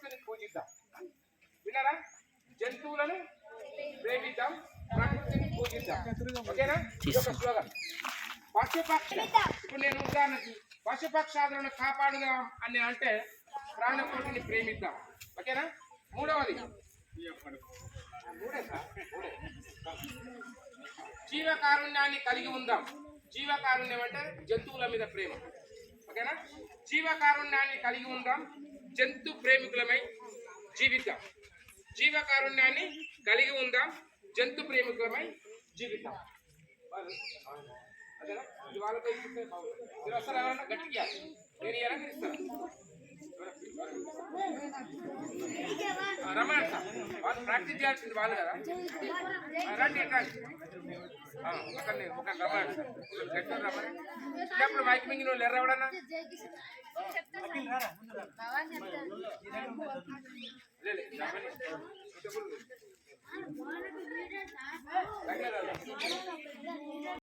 ప్రకృతిని పూజిద్దాం. విన్నారా? జంతువులను ప్రేమిద్దాం, ప్రకృతిని పూజిద్దాం. ఓకేనా? ఇది ఒక స్లోగన్. పశుపక్ష, ఇప్పుడు నేను ఉదాహరణకి పశుపక్షాదులను కాపాడుదాం అని అంటే ప్రాణకోటిని ప్రేమిద్దాం. ఓకేనా? మూడవది జీవకారుణ్యాన్ని కలిగి ఉందాం. జీవకారుణ్యం అంటే జంతువుల మీద ప్రేమ. ఓకేనా? జీవకారుణ్యాన్ని కలిగి ఉందాం, జంతు ప్రేమికులమై జీవిద్దాం. జీవకారుణ్యాన్ని కలిగి ఉందాం, జంతు ప్రేమికులమై జీవిద్దాం. అదేనా? ఇది వాళ్ళతో ఇస్తే బాగుంటుంది. మీరు వస్తారు ఎవరన్నా గట్టిగా నేను ఎలా ఇస్తాను రమణ వాళ్ళు ప్రాక్టీస్ చేయాల్సింది వాళ్ళు కదా. రండి రండి ఒక రమణ గట్టి రమణ ఇప్పుడు మైక్ మింగిన వాళ్ళు ఎర్రవడన్నా లేదు